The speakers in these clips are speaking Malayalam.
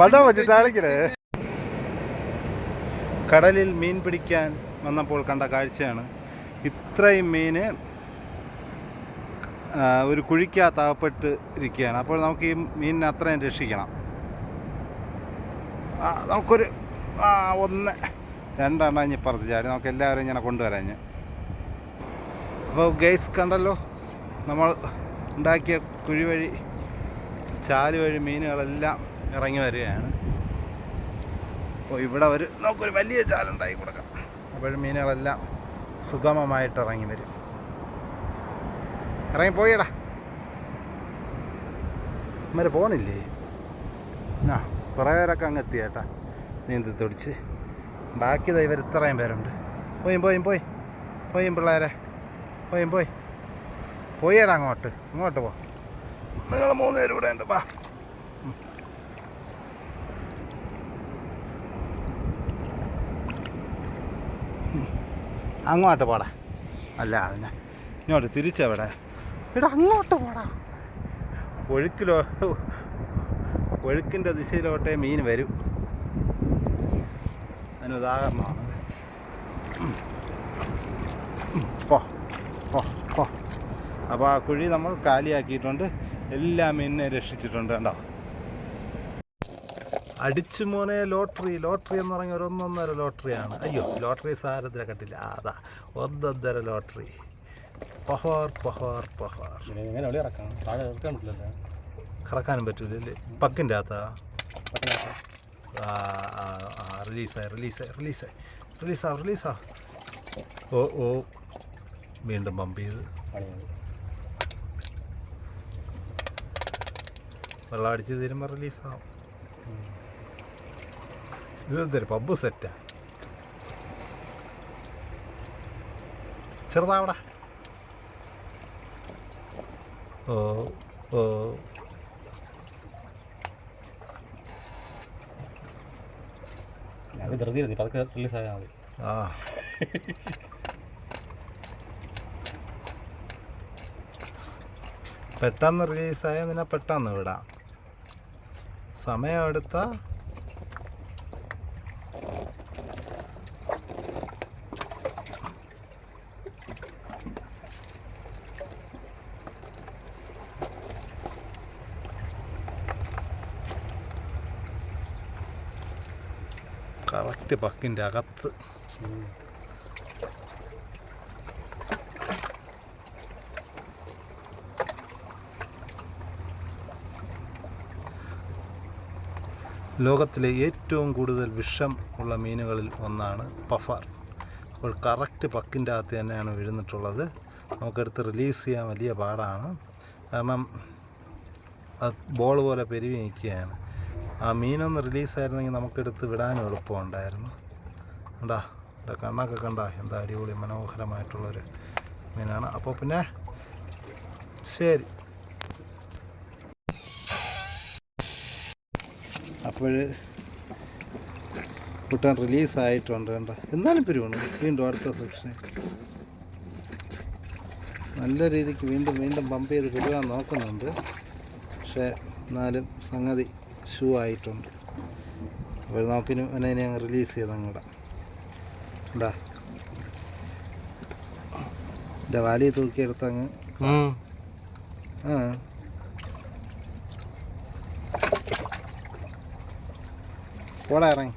പടം വെച്ചിട്ടാണിക്കണേ. കടലിൽ മീൻ പിടിക്കാൻ വന്നപ്പോൾ കണ്ട കാഴ്ചയാണ്. ഇത്രയും മീന് ഒരു കുഴിക്കകത്ത് അകപ്പെട്ട് ഇരിക്കുകയാണ്. അപ്പോൾ നമുക്ക് ഈ മീനിനെ അത്രയും രക്ഷിക്കണം. നമുക്കൊരു 1 2 ഇഞ്ഞ് പറത്ത് ചാടി നമുക്ക് എല്ലാവരും ഇങ്ങനെ കൊണ്ടുവരാം. അപ്പോൾ ഗൈസ് കണ്ടല്ലോ, നമ്മൾ ഉണ്ടാക്കിയ കുഴി വഴി ചാല് വഴി മീനുകളെല്ലാം ഇറങ്ങി വരികയാണ്. അപ്പോൾ ഇവിടെ നമുക്കൊരു വലിയ ചാലുണ്ടാക്കി കൊടുക്കാം. അപ്പോൾ മീനുകളെല്ലാം സുഗമമായിട്ട് ഇറങ്ങി വരും. ഇറങ്ങിപ്പോയടാ, ഇവര് പോണില്ലേ? കുറേ പേരൊക്കെ അങ്ങ് എത്തിയേട്ടാ നീന്തി തുടിച്ച്. ബാക്കി ഇവർ ഇത്രയും പേരുണ്ട്. പോയും പിള്ളേരെ പോയേടാ അങ്ങോട്ട് പോ. നിങ്ങൾ 3 പേരും ഇവിടെ ഉണ്ട്. വാ, അങ്ങോട്ട് പോടാ. അല്ല പിന്നെ ഇങ്ങോട്ട് തിരിച്ചെവിടെ? അങ്ങോട്ട് പോടാ. ഒഴുക്കിൻ്റെ ദിശയിലോട്ടേ മീൻ വരും. അതിന് ഉദാഹരണമാണ്. പോ. അപ്പോൾ ആ കുഴി നമ്മൾ കാലിയാക്കിയിട്ടുണ്ട്. എല്ലാ മീനിനെ രക്ഷിച്ചിട്ടുണ്ട്. കണ്ടോ, അടിച്ചു മോനെ ലോട്ടറി എന്ന് പറഞ്ഞ 1.5 ലോട്ടറിയാണ്. അയ്യോ, ലോട്ടറി സാരത്തിലെ കട്ടില്ല. അതാ 1.5 ലോട്ടറി. പഹോർ. കറക്കാനും പറ്റൂലല്ലേ? പക്കിൻ്റെ അകത്താ. റിലീസാ. ഓ വീണ്ടും പമ്പ് ചെയ്ത് വെള്ളം അടിച്ച് തരുമ്പോൾ റിലീസാവും. ഇതെന്തൊരു പമ്പ് സെറ്റാ. ചെറുതാവടാ. ഓ പെട്ടെന്ന് റിലീസായ നിന്നെ പെട്ടെന്ന് വിടാം. സമയമെടുത്ത കറക്റ്റ് പക്കിൻ്റെ അകത്ത്. ലോകത്തിലെ ഏറ്റവും കൂടുതൽ വിഷം ഉള്ള മീനുകളിൽ ഒന്നാണ് പഫർ. അപ്പോൾ കറക്റ്റ് പക്കിൻ്റെ അകത്ത് തന്നെയാണ് വീഴുന്നിട്ടുള്ളത്. നമുക്കെടുത്ത് റിലീസ് ചെയ്യാൻ വലിയ പാടാണ്. കാരണം അത് ബോൾ പോലെ പെരുവി നിൽക്കുകയാണ്. ആ മീനൊന്ന് റിലീസായിരുന്നെങ്കിൽ നമുക്കെടുത്ത് വിടാനും എളുപ്പമുണ്ടായിരുന്നു. കണ്ടാ, കണ്ണൊക്കെ കണ്ടാ, എന്താ അടിപൊളി മനോഹരമായിട്ടുള്ളൊരു മീനാണ്. അപ്പോൾ പിന്നെ ശരി. അപ്പോൾ കുട്ടൻ റിലീസായിട്ടുണ്ട്. കണ്ട, എന്നാലും പെരുവാണ്. വീണ്ടും അടുത്ത സെക്ഷൻ നല്ല രീതിക്ക് വീണ്ടും പമ്പ് ചെയ്ത് പെരുവാൻ നോക്കുന്നുണ്ട്. പക്ഷേ എന്നാലും സംഗതി ഷൂ ആയിട്ടുണ്ട്. അപ്പോൾ നോക്കിനും എന്നെ അങ്ങ് റിലീസ് ചെയ്ത് അങ്ങോട്ട് ഉണ്ടാ എൻ്റെ വാലി തൂക്കിയെടുത്തങ്ങ് പോടാ ഇറങ്ങി.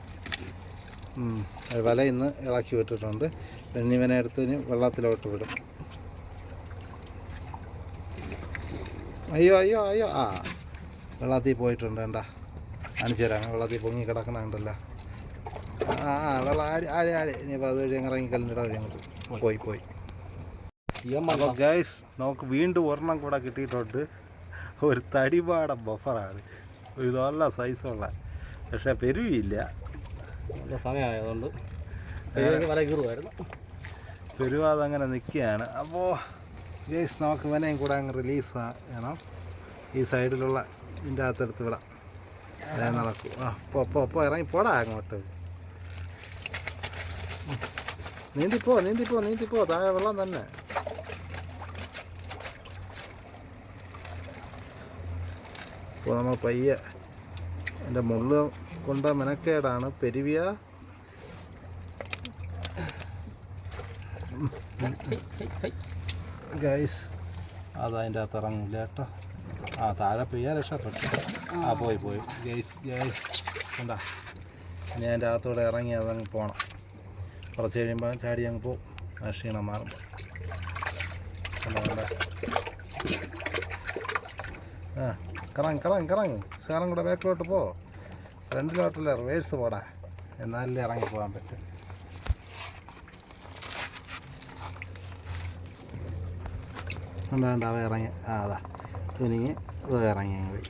വല ഇന്ന് ഇളക്കി വിട്ടിട്ടുണ്ട്. പിന്നെ ഇവനെ എടുത്ത് വെള്ളത്തിലോട്ട് വിടും. അയ്യോ വെള്ളത്തിൽ പോയിട്ടുണ്ട്. കണ്ട, കാണിച്ചു തരാം. വെള്ളത്തിൽ പൊങ്ങി കിടക്കണുണ്ടല്ലോ. വെള്ളം ആടി ഇനിയിപ്പോൾ അതുവഴി ഇറങ്ങി കല്ലിൻ്റെ വഴി അങ്ങോട്ട് പോയി. അപ്പോൾ ഗൈസ്, നമുക്ക് വീണ്ടും ഒരെണ്ണം കൂടെ കിട്ടിയിട്ടുണ്ട്. ഒരു തടിപാടം ബഫറാണ്. ഒരു നല്ല സൈസുള്ള, പക്ഷേ പെരുവിയില്ല. സമയമായതുകൊണ്ട് പെരുവാതങ്ങനെ നിൽക്കുകയാണ്. അപ്പോൾ ഗൈസ്, നമുക്ക് ഇവനെയും കൂടെ അങ്ങ് റിലീസ് ചെയ്യണം. ഈ സൈഡിലുള്ള ഇതിൻ്റെ അകത്തെടുത്ത് വിടാം. നടക്കും. പോ ഇറങ്ങി പോടാ അങ്ങോട്ട്. നീന്തിപ്പോ താഴെ വെള്ളം തന്നെ. അപ്പോൾ നമ്മൾ പയ്യെ എൻ്റെ മുള്ള് കൊണ്ട് മെനക്കേടാണ് പെരുവിയ. ഗൈസ് അതതിൻ്റെ അകത്ത് ഇറങ്ങില്ല കേട്ടോ. ആ താഴെ പെയ്യാൻ രക്ഷപ്പെട്ടു. ആ പോയി ഗൈസ് കണ്ടാ. ഇനി അതിൻ്റെ അകത്തൂടെ ഇറങ്ങി അതങ്ങ് പോകണം. കുറച്ച് കഴിയുമ്പോൾ ചാടി അങ്ങ് പോകും. ആ ക്ഷീണം മാറുമ്പോൾ കണ്ട. ആ കറങ്ങ് സാറും കൂടെ ബാക്കിലോട്ട് പോ. ഫ്രണ്ടിലോട്ടല്ല റിവേഴ്സ് പോടാ, എന്നാലല്ലേ ഇറങ്ങി പോകാൻ പറ്റും. ഉണ്ടാവ ഇറങ്ങി. ആ അതാ തുനിങ്ങി ഇത് ഇറങ്ങി അങ്ങ് പോയി.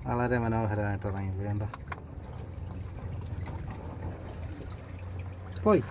വളരെ മനോഹരമായിട്ട് ഇറങ്ങി പോയി. കണ്ടോ പോയി.